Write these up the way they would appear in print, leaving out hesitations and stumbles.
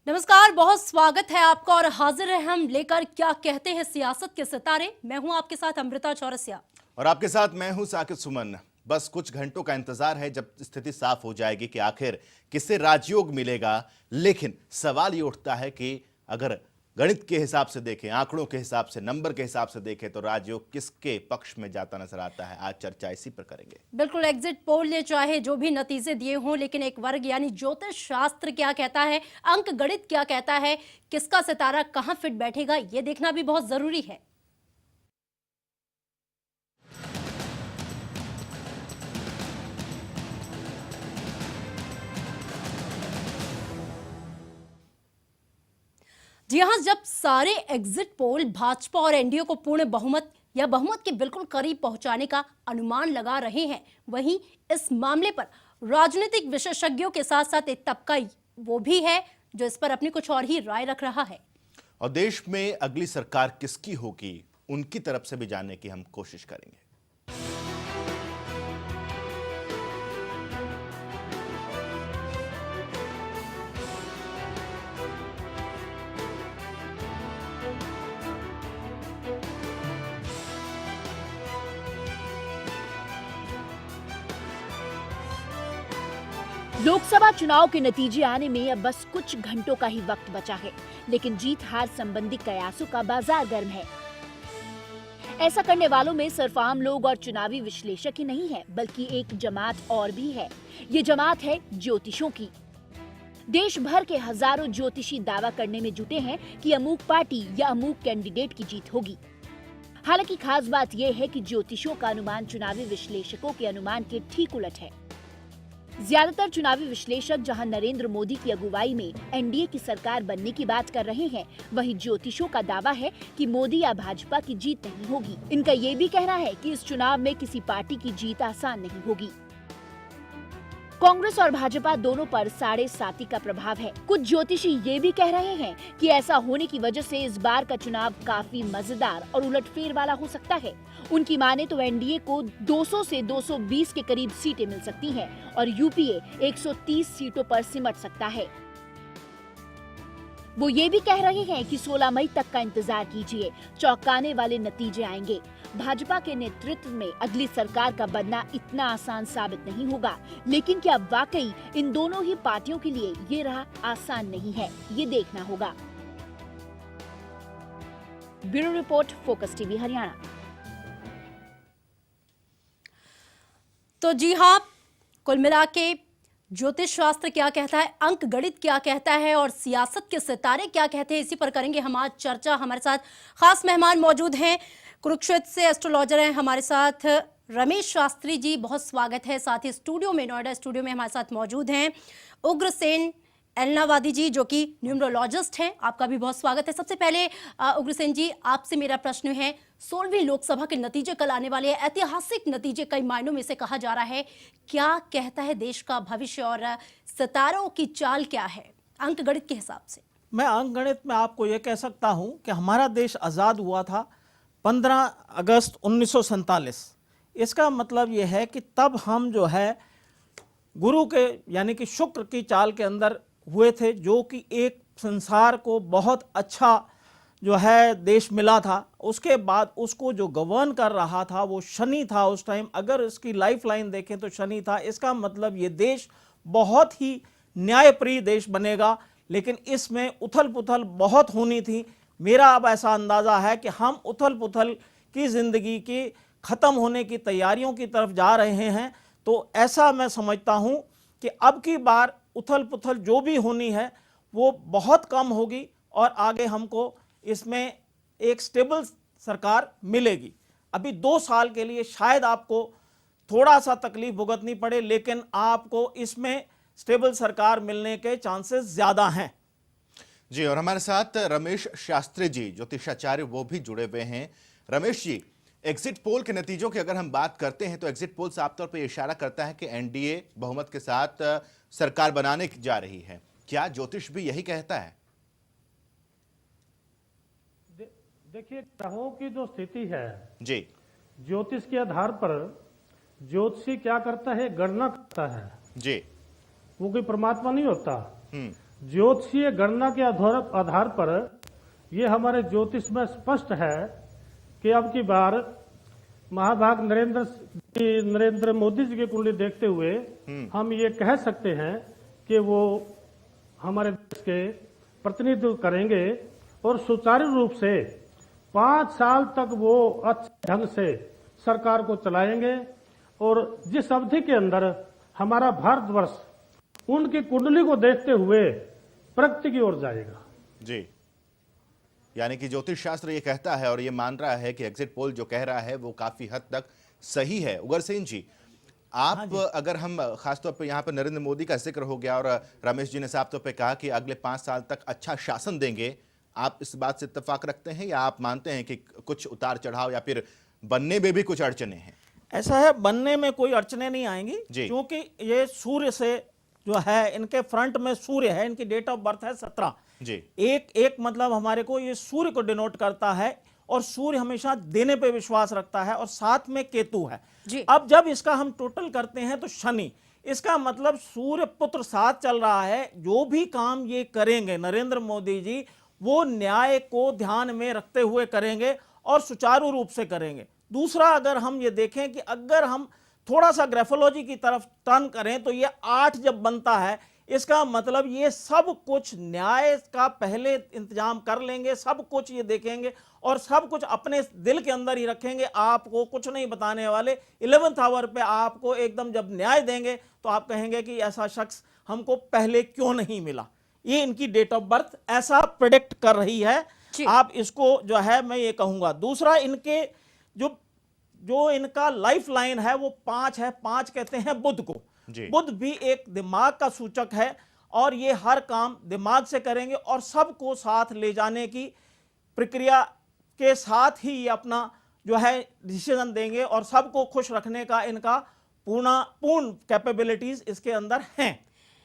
नमस्कार, बहुत स्वागत है आपका और हाजिर है हम लेकर क्या कहते हैं सियासत के सितारे। मैं हूं आपके साथ अमृता चौरसिया और आपके साथ मैं हूं साकिब सुमन। बस कुछ घंटों का इंतजार है जब स्थिति साफ हो जाएगी कि आखिर किसे राजयोग मिलेगा। लेकिन सवाल ये उठता है कि अगर गणित के हिसाब से देखें, आंकड़ों के हिसाब से, नंबर के हिसाब से देखें तो राजयोग किसके पक्ष में जाता नजर आता है। आज चर्चा इसी पर करेंगे। बिल्कुल, एग्जिट पोल ने चाहे जो भी नतीजे दिए हों, लेकिन एक वर्ग यानी ज्योतिष शास्त्र क्या कहता है, अंक गणित क्या कहता है, किसका सितारा कहां फिट बैठेगा, ये देखना भी बहुत जरूरी है। जी हां, जब सारे एग्जिट पोल भाजपा और एनडीए को पूर्ण बहुमत या बहुमत के बिल्कुल करीब पहुंचाने का अनुमान लगा रहे हैं, वहीं इस मामले पर राजनीतिक विशेषज्ञों के साथ साथ एक तबका वो भी है जो इस पर अपनी कुछ और ही राय रख रहा है। और देश में अगली सरकार किसकी होगी, उनकी तरफ से भी जानने की हम कोशिश करेंगे। लोकसभा चुनाव के नतीजे आने में अब बस कुछ घंटों का ही वक्त बचा है, लेकिन जीत हार संबंधी कयासों का बाजार गर्म है। ऐसा करने वालों में सिर्फ आम लोग और चुनावी विश्लेषक ही नहीं है, बल्कि एक जमात और भी है। ये जमात है ज्योतिषों की। देश भर के हजारों ज्योतिषी दावा करने में जुटे हैं कि अमूक पार्टी या अमूक कैंडिडेट की जीत होगी। हालांकि खास बात यह है कि ज्योतिषों का अनुमान चुनावी विश्लेषकों के अनुमान के ठीक उलट है। ज्यादातर चुनावी विश्लेषक जहां नरेंद्र मोदी की अगुवाई में एनडीए की सरकार बनने की बात कर रहे हैं, वहीं ज्योतिषों का दावा है कि मोदी या भाजपा की जीत नहीं होगी। इनका ये भी कहना है कि इस चुनाव में किसी पार्टी की जीत आसान नहीं होगी। कांग्रेस और भाजपा दोनों पर 7.5 का प्रभाव है। कुछ ज्योतिषी ये भी कह रहे हैं कि ऐसा होने की वजह से इस बार का चुनाव काफी मजेदार और उलटफेर वाला हो सकता है। उनकी माने तो एनडीए को 200 से 220 के करीब सीटें मिल सकती हैं और यूपीए 130 सीटों पर सिमट सकता है। वो ये भी कह रहे हैं कि 16 मई तक का इंतजार कीजिए, चौंकाने वाले नतीजे आएंगे। भाजपा के नेतृत्व में अगली सरकार का बनना इतना आसान साबित नहीं होगा, लेकिन क्या वाकई इन दोनों ही पार्टियों के लिए ये राह आसान नहीं है, ये देखना होगा। Bureau report, focus TV Haryana. तो जी हाँ, कुल मिला के ज्योतिष शास्त्र क्या कहता है, अंक गणित क्या कहता है और सियासत के सितारे क्या कहते हैं, इसी पर करेंगे हम आज चर्चा। हमारे साथ खास मेहमान मौजूद हैं, कुरुक्षेत्र से एस्ट्रोलॉजर हैं हमारे साथ रमेश शास्त्री जी, बहुत स्वागत है। साथ ही स्टूडियो में, नोएडा स्टूडियो में हमारे साथ मौजूद हैं उग्रसेन एलनावादी जी, जो कि न्यूमरोलॉजिस्ट हैं, आपका भी बहुत स्वागत है। सबसे पहले उग्रसेन जी, आपसे मेरा प्रश्न है, 16वीं लोकसभा के नतीजे कल आने वाले हैं, ऐतिहासिक नतीजे कई मायनों में से कहा जा रहा है। क्या कहता है देश का भविष्य और सितारों की चाल क्या है अंक गणित के हिसाब से? मैं अंक गणित में आपको यह कह सकता हूं कि हमारा देश आज़ाद हुआ था 15 अगस्त 1947। इसका मतलब यह है कि तब हम जो है गुरु के यानी कि शुक्र की चाल के अंदर हुए थे, जो कि एक संसार को बहुत अच्छा जो है देश मिला था। उसके बाद उसको जो गवर्न कर रहा था वो शनि था उस टाइम। अगर इसकी लाइफ लाइन देखें तो शनि था। इसका मतलब ये देश बहुत ही न्यायप्रिय देश बनेगा, लेकिन इसमें उथल पुथल बहुत होनी थी। मेरा अब ऐसा अंदाज़ा है कि हम उथल पुथल की ज़िंदगी की ख़त्म होने की तैयारियों की तरफ जा रहे हैं। तो ऐसा मैं समझता हूँ कि अब की बार उथल पुथल जो भी होनी है वो बहुत कम होगी और आगे हमको इसमें एक स्टेबल सरकार मिलेगी। अभी 2 साल के लिए शायद आपको थोड़ा सा तकलीफ भुगतनी पड़े, लेकिन आपको इसमें स्टेबल सरकार मिलने के चांसेस ज़्यादा हैं। जी, और हमारे साथ रमेश शास्त्री जी ज्योतिषाचार्य वो भी जुड़े हुए हैं। रमेश जी, एग्जिट पोल के नतीजों की अगर हम बात करते हैं तो एग्जिट पोल साफ तौर पर इशारा करता है कि एनडीए बहुमत के साथ सरकार बनाने जा रही है। क्या ज्योतिष भी यही कहता है? देखिए, ग्रहों की जो स्थिति है जी, ज्योतिष के आधार पर ज्योतिषी क्या करता है, गणना करता है। जी, वो कोई परमात्मा नहीं होता। ज्योतिषीय गणना के आधार पर ये हमारे ज्योतिष में स्पष्ट है कि अब की बार महाभाग नरेंद्र मोदी जी की कुंडली देखते हुए हम ये कह सकते हैं कि वो हमारे देश के प्रतिनिधित्व करेंगे और सुचारू रूप से 5 साल तक वो अच्छे ढंग से सरकार को चलाएंगे और जिस अवधि के अंदर हमारा भारतवर्ष उनकी कुंडली को देखते हुए प्रगति की ओर जाएगा। जी, यानी कि ज्योतिष शास्त्र ये कहता है और ये मान रहा है कि एग्जिट पोल जो कह रहा है वो काफी हद तक सही है। उगर सिंह जी, आप अगर हम खासतौर पर यहाँ पर नरेंद्र मोदी का जिक्र हो गया और रमेश जी ने साफ तौर पे कहा कि अगले 5 साल तक अच्छा शासन देंगे, आप इस बात से इत्तेफाक रखते हैं या आप मानते हैं कि कुछ उतार चढ़ाव या फिर बनने में भी कुछ अड़चने हैं? ऐसा है, बनने में कोई अड़चने नहीं आएंगी क्योंकि ये सूर्य से जो है, इनके फ्रंट में सूर्य है, इनकी डेट ऑफ बर्थ है 17 जी। एक मतलब हमारे को ये सूर्य को डिनोट करता है और सूर्य हमेशा देने पे विश्वास रखता है और साथ में केतु है जी। अब जब इसका हम टोटल करते हैं तो शनि, इसका मतलब सूर्य पुत्र साथ चल रहा है। जो भी काम ये करेंगे नरेंद्र मोदी जी, वो न्याय को ध्यान में रखते हुए करेंगे और सुचारू रूप से करेंगे। दूसरा, अगर हम ये देखें कि अगर हम थोड़ा सा ग्राफोलॉजी की तरफ टर्न करें तो ये 8 जब बनता है, इसका मतलब ये सब कुछ न्याय का पहले इंतजाम कर लेंगे, सब कुछ ये देखेंगे और सब कुछ अपने दिल के अंदर ही रखेंगे, आपको कुछ नहीं बताने वाले। 11th आवर पे आपको एकदम जब न्याय देंगे तो आप कहेंगे कि ऐसा शख्स हमको पहले क्यों नहीं मिला। ये इनकी डेट ऑफ बर्थ ऐसा प्रेडिक्ट कर रही है। आप इसको जो है मैं ये कहूंगा। दूसरा, इनके जो इनका लाइफ लाइन है वो 5 है। 5 कहते हैं बुध को। बुध भी एक दिमाग का सूचक है और ये हर काम दिमाग से करेंगे और सबको साथ ले जाने की प्रक्रिया के साथ ही ये अपना जो है डिसीजन देंगे और सबको खुश रखने का इनका पूर्ण कैपेबिलिटीज इसके अंदर हैं,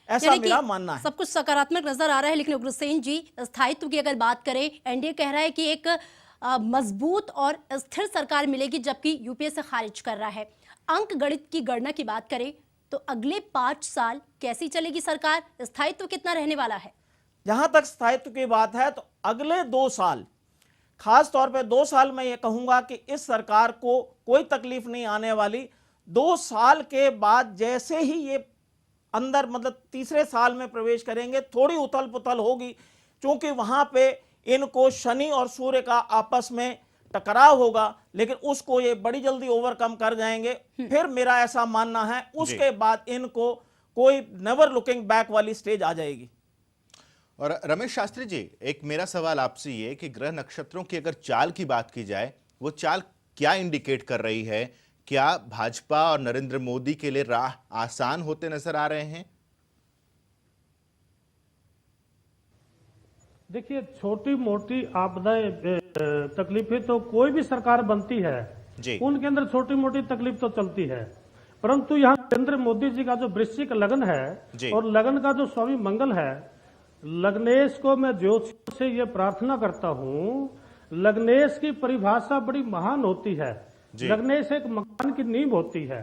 ऐसा मेरा मानना है। सब कुछ सकारात्मक नजर आ रहा है। लेकिन उग्रसेन जी, स्थायित्व की अगर बात करें, एनडीए कह रहा है कि एक मजबूत और स्थिर सरकार मिलेगी, जबकि यूपीए से खारिज कर रहा है। अंक गणित की गणना की बात करें तो अगले 5 साल कैसी चलेगी सरकार? स्थायित्व कितना रहने वाला है? जहां तक स्थायित्व की बात है तो अगले 2 साल, खास तौर पे 2 साल मैं ये कहूंगा कि इस सरकार को कोई तकलीफ नहीं आने वाली। 2 साल के बाद जैसे ही ये अंदर मतलब तीसरे साल में प्रवेश करेंगे, थोड़ी उथल पुथल होगी क्योंकि वहां पे इनको शनि और सूर्य का आपस में टकराव होगा, लेकिन उसको ये बड़ी जल्दी ओवरकम कर जाएंगे। फिर मेरा ऐसा मानना है उसके बाद इनको कोई नेवर लुकिंग बैक वाली स्टेज आ जाएगी। और रमेश शास्त्री जी, एक मेरा सवाल आपसे ये कि ग्रह नक्षत्रों की अगर चाल की बात की जाए, वो चाल क्या इंडिकेट कर रही है? क्या भाजपा और नरेंद्र मोदी के लिए राह आसान होते नजर आ रहे हैं? देखिए, छोटी मोटी आपदाएं तकलीफें तो कोई भी सरकार बनती है जी, उनके अंदर छोटी मोटी तकलीफ तो चलती है, परंतु यहाँ नरेंद्र मोदी जी का जो वृश्चिक लगन है और लगन का जो स्वामी मंगल है, लग्नेश को मैं ज्योतिष से ये प्रार्थना करता हूँ, लग्नेश की परिभाषा बड़ी महान होती है। लग्नेश एक मकान की नींव होती है।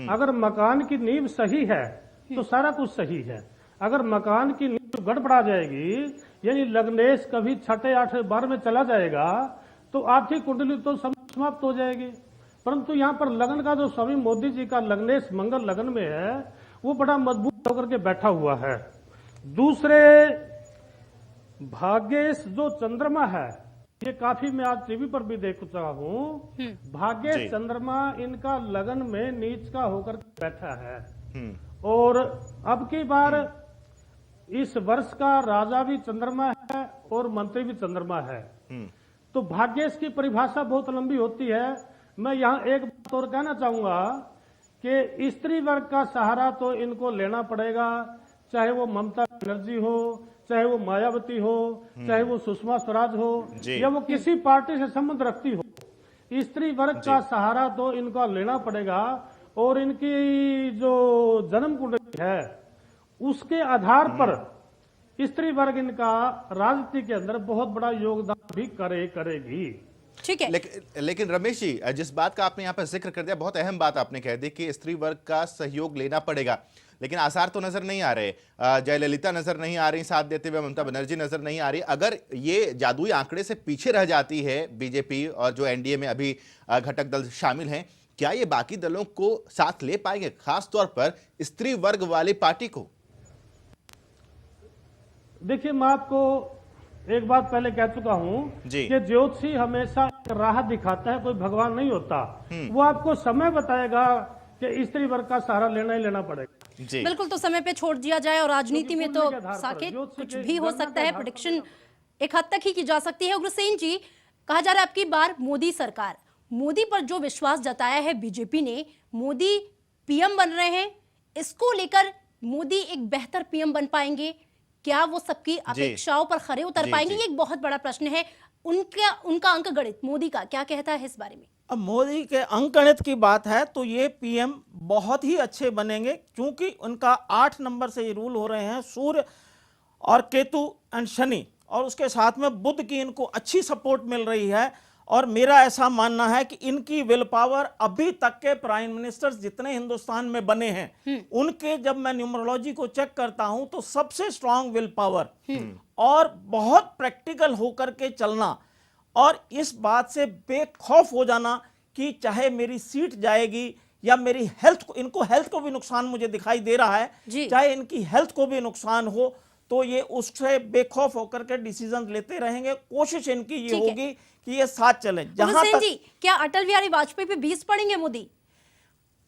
अगर मकान की नींव सही है तो सारा कुछ सही है। अगर मकान की नींव गड़बड़ा जाएगी, यानी लग्नेश कभी 6, 8, 12 में चला जाएगा तो आर्थिक कुंडली तो समाप्त हो जाएगी। परंतु यहाँ पर लगन का जो स्वामी मोदी जी का लग्नेश मंगल लगन में है, वो बड़ा मजबूत होकर के बैठा हुआ है। दूसरे, भाग्येश जो चंद्रमा है, ये काफी मैं आज टीवी पर भी देख चुका हूँ, भाग्येश चंद्रमा इनका लगन में नीच का होकर बैठा है और अब की बार इस वर्ष का राजा भी चंद्रमा है और मंत्री भी चंद्रमा है। तो भाग्येश की परिभाषा बहुत लंबी होती है। मैं यहाँ एक बात और कहना चाहूंगा कि स्त्री वर्ग का सहारा तो इनको लेना पड़ेगा, चाहे वो ममता बनर्जी हो, चाहे वो मायावती हो, चाहे वो सुषमा स्वराज हो या वो किसी पार्टी से संबंध रखती हो, स्त्री वर्ग का सहारा तो इनको लेना पड़ेगा। और इनकी जो जन्म कुंडली है उसके आधार पर स्त्री वर्ग इनका राजनीति के अंदर बहुत बड़ा योगदान भी करेगी। ठीक है। लेकिन रमेश जी, जिस बात का आपने यहाँ पर जिक्र कर दिया, बहुत अहम बात आपने कह दी कि स्त्री वर्ग का सहयोग लेना पड़ेगा, लेकिन आसार तो नजर नहीं आ रहे। जयललिता नजर नहीं आ रही साथ देते हुए, ममता बनर्जी नजर नहीं आ रही। अगर ये जादुई आंकड़े से पीछे रह जाती है बीजेपी और जो एनडीए में अभी घटक दल शामिल हैं, क्या ये बाकी दलों को साथ ले पाएंगे, खास तौर पर स्त्री वर्ग वाली पार्टी को? देखिए, मैं आपको एक बात पहले कह चुका हूं जी। कि ज्योतिषी हमेशा राह दिखाता है, कोई भगवान नहीं होता। वो आपको समय बताएगा कि स्त्री वर्ग का सहारा लेना ही लेना पड़ेगा। जी बिल्कुल, तो समय पे छोड़ दिया जाए। और राजनीति में तो कुंडली के आधार पर साकेत ज्योतिषी कुछ के भी हो गणना के सकता है, आधार पर प्रेडिक्शन एक हद तक ही की जा सकती है। उग्रसेन जी, कहा जा रहा है अब की बार मोदी सरकार, मोदी पर जो विश्वास जताया है बीजेपी ने, मोदी पीएम बन रहे हैं, इसको लेकर मोदी एक बेहतर पीएम बन पाएंगे? क्या वो सबकी अपेक्षाओं पर खरे उतर पाएंगे? ये एक बहुत बड़ा प्रश्न है। उनका अंक गणित मोदी का क्या कहता है इस बारे में? अब मोदी के अंकगणित की बात है तो ये पीएम बहुत ही अच्छे बनेंगे, क्योंकि उनका 8 नंबर से ये रूल हो रहे हैं, सूर्य और केतु एंड शनि, और उसके साथ में बुध की इनको अच्छी सपोर्ट मिल रही है। और मेरा ऐसा मानना है कि इनकी विल पावर अभी तक के प्राइम मिनिस्टर्स जितने हिंदुस्तान में बने हैं, उनके जब मैं न्यूमरोलॉजी को चेक करता हूं तो सबसे स्ट्रांग विल पावर और बहुत प्रैक्टिकल होकर के चलना, और इस बात से बेखौफ हो जाना कि चाहे मेरी सीट जाएगी या मेरी हेल्थ को, इनको हेल्थ को भी नुकसान मुझे दिखाई दे रहा है, चाहे इनकी हेल्थ को भी नुकसान हो, तो ये उससे बेखौफ होकर के डिसीजन लेते रहेंगे। कोशिश इनकी ये होगी कि ये साथ चले। जहां तक जी, क्या अटल बिहारी वाजपेयी पे 20 पड़ेंगे मोदी?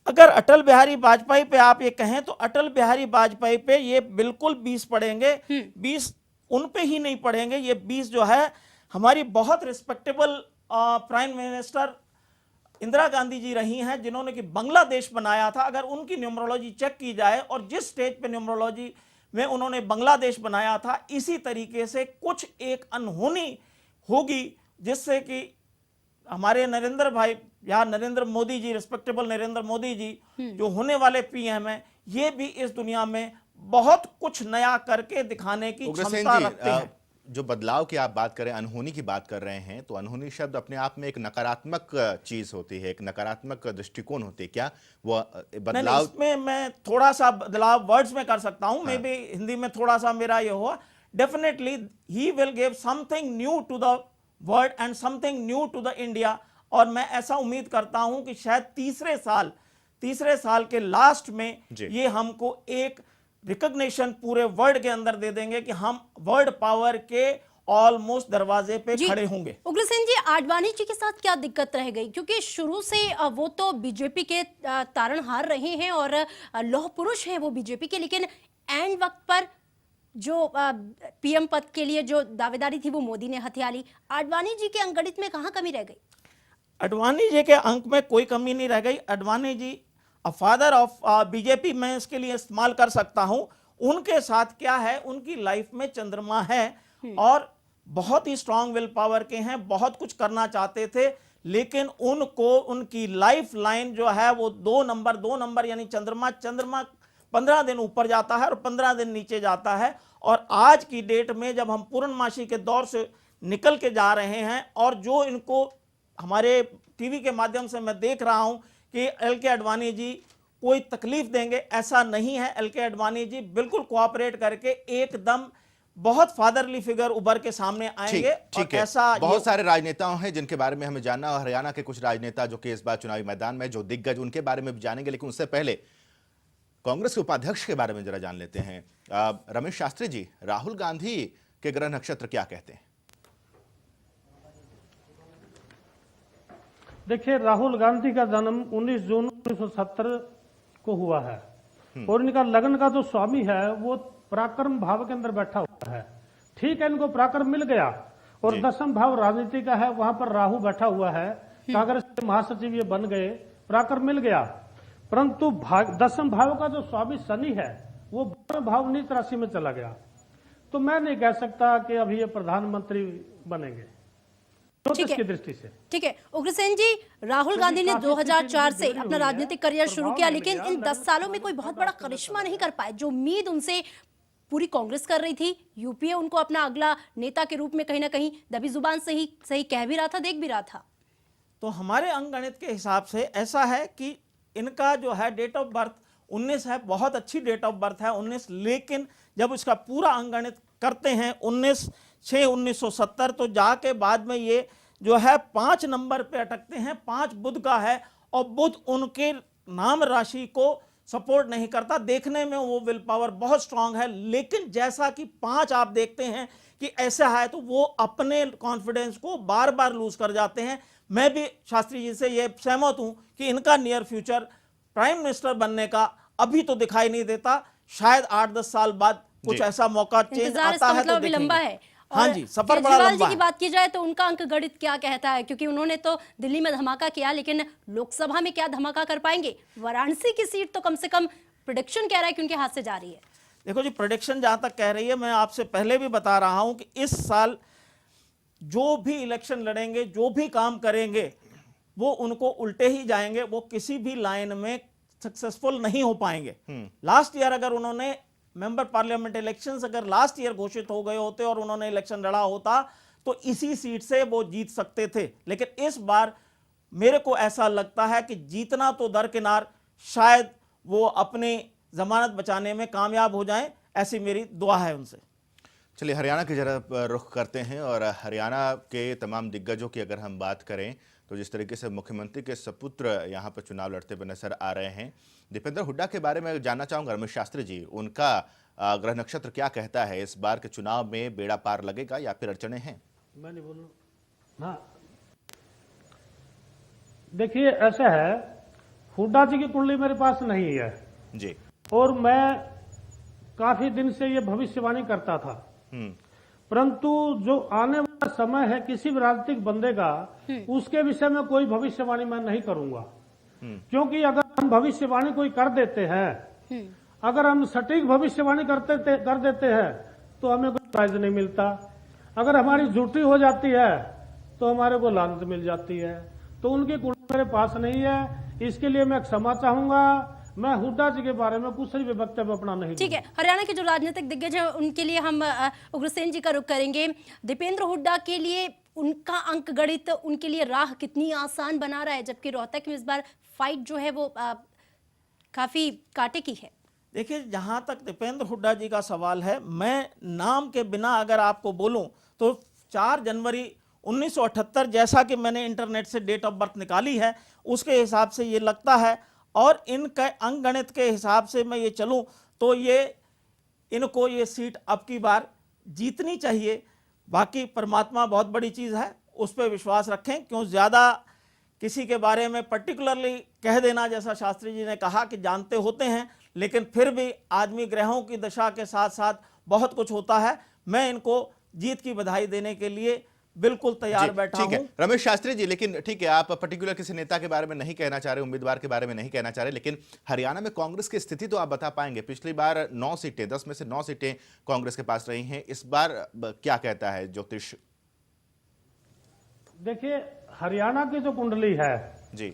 अगर अटल बिहारी वाजपेयी पे आप ये कहें तो अटल बिहारी वाजपेयी पे ये बिल्कुल 20 पड़ेंगे। 20 उन पे ही नहीं पड़ेंगे, ये 20 जो है हमारी बहुत respectable prime minister Indira Gandhi ji रही हैं, जिन्होंने कि बांग्लादेश बनाया था। अगर उनकी न्यूमरोलॉजी चेक की जाए और जिस स्टेज पे न्यूमरोलॉजी में उन्होंने बांग्लादेश बनाया था, इसी तरीके से कुछ एक अनहोनी होगी जिससे कि हमारे नरेंद्र भाई या नरेंद्र मोदी जी, रिस्पेक्टेबल नरेंद्र मोदी जी जो होने वाले पीएम हैं, ये भी इस दुनिया में बहुत कुछ नया करके दिखाने की क्षमता रखते हैं। जो बदलाव की आप बात करें, अनहोनी की बात कर रहे हैं, तो अनहोनी शब्द अपने आप में एक नकारात्मक चीज होती है, एक नकारात्मक दृष्टिकोण होती है। क्या वो बदलाव? इसमें मैं थोड़ा सा बदलाव वर्ड्स में कर सकता हूं, मे बी हिंदी में थोड़ा सा मेरा ये हुआ। Definitely he will give something new to the world and something new to the India. और मैं ऐसा उम्मीद करता हूं कि शायद तीसरे साल के लास्ट में ये हमको एक रिकॉग्निशन पूरे वर्ल्ड के अंदर दे देंगे कि हम वर्ल्ड पावर के ऑलमोस्ट दरवाजे पे खड़े होंगे। उग्रसेन जी, आडवाणी जी के साथ क्या दिक्कत रह गई? क्योंकि शुरू से वो तो बीजेपी के तारणहार रहे हैं और लौह पुरुष हैं वो बीजेपी के, लेकिन एंड वक्त पर जो पीएम पद के लिए जो दावेदारी थी वो मोदी ने हथिया ली। आडवाणी जी के अंकगणित में कहां कमी रह गई? आडवाणी जी के अंक में कोई कमी नहीं रह गई। Advani ji father of BJP मैं इसके लिए इस्तेमाल कर सकता हूं। उनके साथ क्या है, उनकी लाइफ में चंद्रमा है और बहुत ही स्ट्रांग विल पावर के हैं, बहुत कुछ करना चाहते थे, लेकिन उनको उनकी लाइफ लाइन जो है वो 2 नंबर यानी चंद्रमा 15 दिन ऊपर जाता है और 15 दिन नीचे जाता है। और आज की डेट में जब हम पूर्णमासी के दौर से निकल के जा रहे हैं और जो इनको हमारे टीवी के माध्यम से मैं देख रहा हूं कि एल.के. आडवाणी जी कोई तकलीफ देंगे, ऐसा नहीं है। एल.के. आडवाणी जी बिल्कुल कोऑपरेट करके एकदम बहुत फादरली फिगर उभर के सामने आएंगे। ठीक है। ऐसा बहुत सारे राजनेताओं हैं जिनके बारे में हमें जानना, और हरियाणा के कुछ राजनेता जो कि इस बार चुनावी मैदान में जो दिग्गज, उनके बारे में भी जानेंगे। लेकिन उससे पहले कांग्रेस के उपाध्यक्ष के बारे में जरा जान लेते हैं। रमेश शास्त्री जी, राहुल गांधी के ग्रह नक्षत्र क्या कहते हैं? देखिए, राहुल गांधी का जन्म 19 जून 1970 को हुआ है और इनका लग्न का जो स्वामी है वो पराक्रम भाव के अंदर बैठा हुआ है। ठीक है, इनको पराक्रम मिल गया और 10th भाव राजनीति का है, वहां पर राहु बैठा हुआ है, कांग्रेस के महासचिव ये बन गए, पराक्रम मिल गया। परंतु 10th भाव का जो स्वामी शनि है वो 12वें भाव नीच राशि में चला गया, तो मैं नहीं कह सकता कि अभी ये प्रधानमंत्री बनेंगे की दृष्टि से। ठीक है उग्रसेन जी, राहुल गांधी ने 2004 से अपना राजनीतिक करियर शुरू किया, लेकिन इन 10 सालों में कोई बहुत बड़ा करिश्मा नहीं कर पाए। जो उम्मीद उनसे पूरी कांग्रेस कर रही थी, यूपीए उनको अपना अगला नेता के रूप में कहीं ना कहीं दबी जुबान से ही सही कह भी रहा था, देख भी रहा था। तो हमारे अंकगणित के हिसाब से ऐसा है कि इनका जो है डेट ऑफ बर्थ 19 है, बहुत अच्छी डेट ऑफ बर्थ है 19, लेकिन जब उसका पूरा अंकगणित करते हैं 19/6/1970 तो जाके बाद में ये जो है 5 नंबर पे अटकते हैं। 5 बुध का है और बुध उनके नाम राशि को सपोर्ट नहीं करता। देखने में वो विल पावर बहुत स्ट्रांग है, लेकिन जैसा कि 5 आप देखते हैं कि ऐसा है तो वो अपने कॉन्फिडेंस को बार बार लूज कर जाते हैं। मैं भी शास्त्री जी से ये सहमत हूं कि इनका नियर फ्यूचर प्राइम मिनिस्टर बनने का अभी तो दिखाई नहीं देता। शायद 8-10 साल बाद कुछ ऐसा मौका चेंज इंतजार आता इसका है मतलब तो अभी देखेंगे। लंबा है। हाँ और जी, सफर बड़ा केजरीवाल लंबा जी की है। बात की जाए तो उनका अंक गणित क्या कहता है, क्योंकि उन्होंने तो दिल्ली में धमाका किया, लेकिन लोकसभा में क्या धमाका कर पाएंगे? वाराणसी की सीट तो कम से कम प्रेडिक्शन कह रहा है कि उनके हाथ से जा रही है। देखो जी, प्रेडिक्शन जहां तक कह रही है, मैं आपसे पहले भी बता रहा हूं कि इस साल जो भी इलेक्शन लड़ेंगे, जो भी काम करेंगे, वो उनको उल्टे ही जाएंगे। वो किसी भी लाइन में सक्सेसफुल नहीं हो पाएंगे। लास्ट ईयर अगर उन्होंने मेंबर पार्लियामेंट इलेक्शंस अगर लास्ट ईयर घोषित हो गए होते और उन्होंने इलेक्शन लड़ा होता तो इसी सीट से वो जीत सकते थे। लेकिन इस बार मेरे को ऐसा लगता है कि जीतना तो दरकिनार, शायद वो अपनी जमानत बचाने में कामयाब हो जाएं, ऐसी मेरी दुआ है उनसे। चलिए हरियाणा की जरा रुख करते हैं और हरियाणा के तमाम दिग्गजों की अगर हम बात करें तो जिस तरीके से मुख्यमंत्री के सपुत्र यहाँ पर चुनाव लड़ते हुए नजर आ रहे हैं, दीपेंद्र हुड्डा के बारे में जानना चाहूंगा। रमेश शास्त्री जी, उनका ग्रह नक्षत्र क्या कहता है? इस बार के चुनाव में बेड़ा पार लगेगा या फिर अड़चने हैं? मैं नहीं बोलूं। हाँ, देखिए ऐसा है, हुड्डा जी की कुंडली मेरे पास नहीं है जी। और मैं काफी दिन से ये भविष्यवाणी करता था, परंतु जो आने वाला समय है किसी भी राजनीतिक बंदे का, उसके विषय में कोई भविष्यवाणी मैं नहीं करूंगा। क्योंकि अगर हम भविष्यवाणी कोई कर देते हैं, अगर हम सटीक भविष्यवाणी कर देते हैं तो हमें कोई प्राइज नहीं मिलता। अगर हमारी झूठी हो जाती है तो हमारे को लानत मिल जाती है। तो उनकी कुंडली मेरे पास नहीं है, इसके लिए मैं क्षमा चाहूंगा। मैं हुड्डा जी के बारे में कुछ भी वक्तव्य अपना नहीं। ठीक है, हरियाणा के जो राजनीतिक दिग्गज हैं उनके लिए हम उग्रसेन जी का रुख करेंगे। दीपेंद्र हुड्डा के लिए उनका अंक गणित उनके लिए राह कितनी आसान बना रहा है, जबकि रोहतक में इस बार फाइट जो है वो काफी कांटे की है। देखिए, जहां तक दीपेंद्र हुड्डा जी का सवाल है, मैं नाम के बिना अगर आपको बोलूं तो 4 जनवरी 1978 जैसा कि मैंने इंटरनेट से डेट ऑफ बर्थ निकाली है उसके हिसाब से ये लगता है, और इनके अंकगणित के हिसाब से मैं ये चलूं तो ये इनको ये सीट अब की बार जीतनी चाहिए। बाकी परमात्मा बहुत बड़ी चीज़ है, उस पर विश्वास रखें। क्यों ज़्यादा किसी के बारे में पर्टिकुलरली कह देना, जैसा शास्त्री जी ने कहा कि जानते होते हैं, लेकिन फिर भी आदमी ग्रहों की दशा के साथ साथ बहुत कुछ होता है। मैं इनको जीत की बधाई देने के लिए बिल्कुल तैयार बैठा हूं। रमेश शास्त्री जी, लेकिन ठीक है, आप पर्टिकुलर किसी नेता के बारे में नहीं कहना चाह रहे, उम्मीदवार के बारे में नहीं कहना चाह रहे, लेकिन हरियाणा में कांग्रेस की स्थिति तो आप बता पाएंगे। पिछली बार 9 सीटें, 10 में से 9 सीटें कांग्रेस के पास रही हैं। इस बार क्या कहता है ज्योतिष? देखिए, हरियाणा की जो कुंडली है जी,